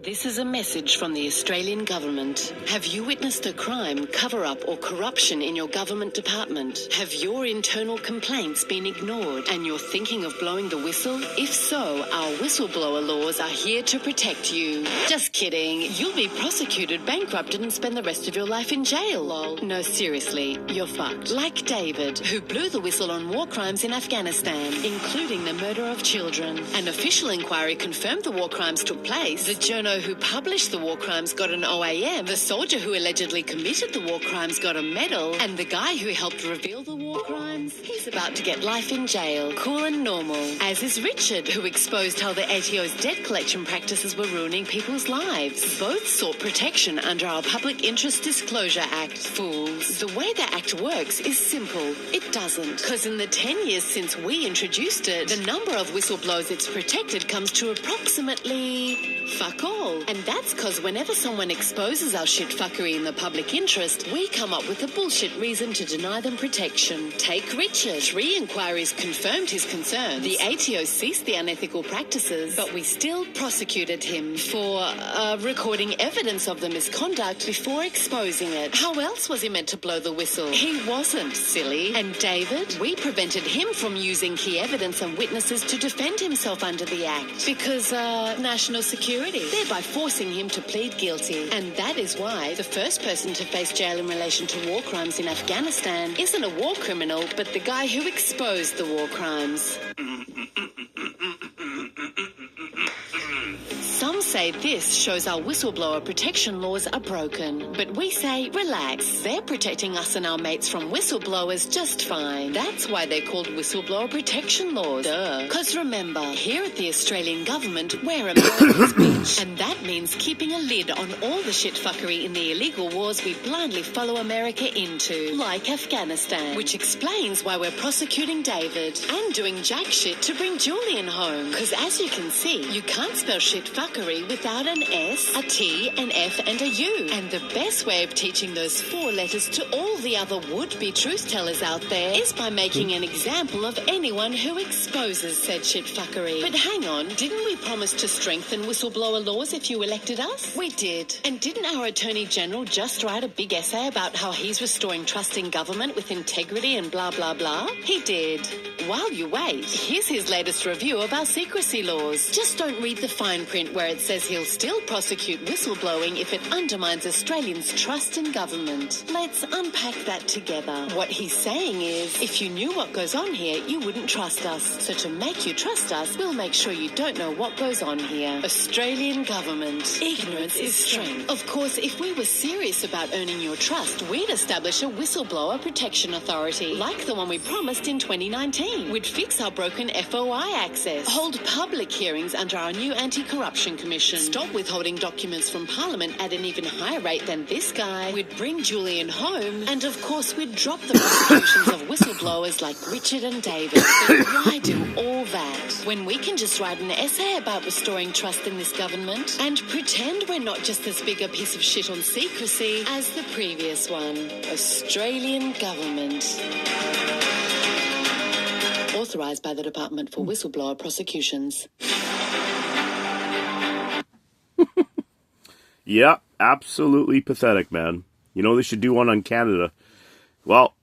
This is a message from the Australian government. Have you witnessed a crime, cover-up or corruption in your government department? Have your internal complaints been ignored and you're thinking of blowing the whistle? If so, our whistleblower laws are here to protect you. Just kidding. You'll be prosecuted, bankrupted and spend the rest of your life in jail, lol. No, seriously, you're fucked. Like David, who blew the whistle on war crimes in Afghanistan, including the murder of children. An official inquiry confirmed the war crimes took place. The journal who published the war crimes got an OAM, the soldier who allegedly committed the war crimes got a medal, and the guy who helped reveal the war crimes, he's about to get life in jail. Cool and normal. As is Richard, who exposed how the ATO's debt collection practices were ruining people's lives. Both sought protection under our Public Interest Disclosure Act. Fools. The way the Act works is simple. It doesn't. Because in the 10 years since we introduced it, the number of whistleblowers it's protected comes to approximately fuck all. And that's because whenever someone exposes our shitfuckery in the public interest, we come up with a bullshit reason to deny them protection. Take Richard. 3 inquiries confirmed his concerns. The ATO ceased the unethical practices, but we still prosecuted him for recording evidence of the misconduct before exposing it. How else was he meant to blow the whistle? He wasn't, silly. And David, we prevented him from using key evidence and witnesses to defend himself under the Act because, national security, thereby forcing him to plead guilty. And that is why the first person to face jail in relation to war crimes in Afghanistan isn't a war criminal, but the guy who exposed the war crimes. Some say this shows our whistleblower protection laws are broken. But we say, relax. They're protecting us and our mates from whistleblowers just fine. That's why they're called whistleblower protection laws. Duh. Because remember, here at the Australian government, we're America's bitch. And that means keeping a lid on all the shitfuckery in the illegal wars we blindly follow America into. Like Afghanistan. Which explains why we're prosecuting David. And doing jack shit to bring Julian home. Because as you can see, you can't spell shitfuckery without an S, a T, an F and a U. And the best way of teaching those 4 letters to all the other would-be truth-tellers out there is by making an example of anyone who exposes said shitfuckery. But hang on, didn't we promise to strengthen whistleblower laws if you elected us? We did. And didn't our Attorney General just write a big essay about how he's restoring trust in government with integrity and blah blah blah? He did. While you wait, here's his latest review of our secrecy laws. Just don't read the fine print where it says he'll still prosecute whistleblowing if it undermines Australians' trust in government. Let's unpack that together. What he's saying is, if you knew what goes on here, you wouldn't trust us. So to make you trust us, we'll make sure you don't know what goes on here. Australian government. Ignorance is strength. Of course, if we were serious about earning your trust, we'd establish a whistleblower protection authority, like the one we promised in 2019. We'd fix our broken FOI access, hold public hearings under our new anti-corruption commission, stop withholding documents from Parliament at an even higher rate than this guy, we'd bring Julian home, and of course we'd drop the prosecutions of whistleblowers like Richard and David. But why do all that when we can just write an essay about restoring trust in this government and pretend we're not just as big a piece of shit on secrecy as the previous one? Australian government. Authorised by the Department for Whistleblower Prosecutions. Yeah, absolutely pathetic, man. You know, they should do one on Canada. Well,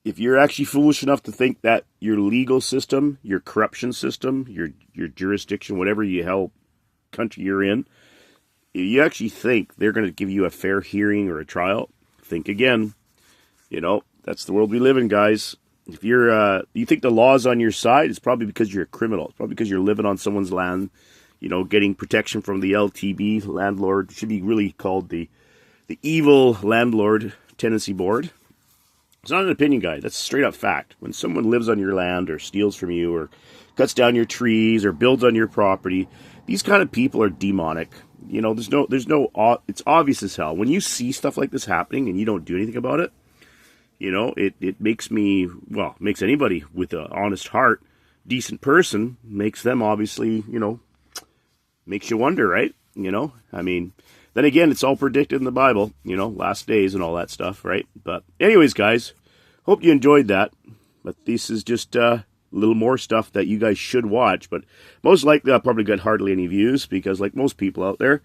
if you're actually foolish enough to think that your legal system, your corruption system, your jurisdiction, whatever hell country you're in, if you actually think they're going to give you a fair hearing or a trial, think again. You know, that's the world we live in, guys. If you think the law's on your side, it's probably because you're a criminal. It's probably because you're living on someone's land, you know, getting protection from the LTB, landlord. It should be really called the Evil Landlord Tenancy Board. It's not an opinion, guy. That's a straight up fact. When someone lives on your land or steals from you or cuts down your trees or builds on your property, these kind of people are demonic. You know, it's obvious as hell. When you see stuff like this happening and you don't do anything about it, you know, it makes makes anybody with an honest heart, decent person, makes them obviously, you know, makes you wonder, right? You know, I mean, then again, it's all predicted in the Bible, you know, last days and all that stuff, right? But anyways, guys, hope you enjoyed that. But this is just a little more stuff that you guys should watch, but most likely I'll probably get hardly any views because, like most people out there,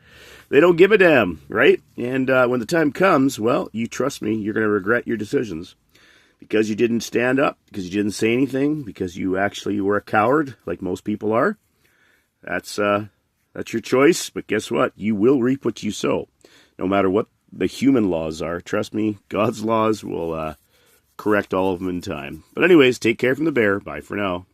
they don't give a damn, right? And when the time comes, well, you trust me, you're going to regret your decisions because you didn't stand up, because you didn't say anything, because you actually were a coward, like most people are. That's your choice, but guess what? You will reap what you sow, no matter what the human laws are. Trust me, God's laws will correct all of them in time. But anyways, take care from the bear. Bye for now.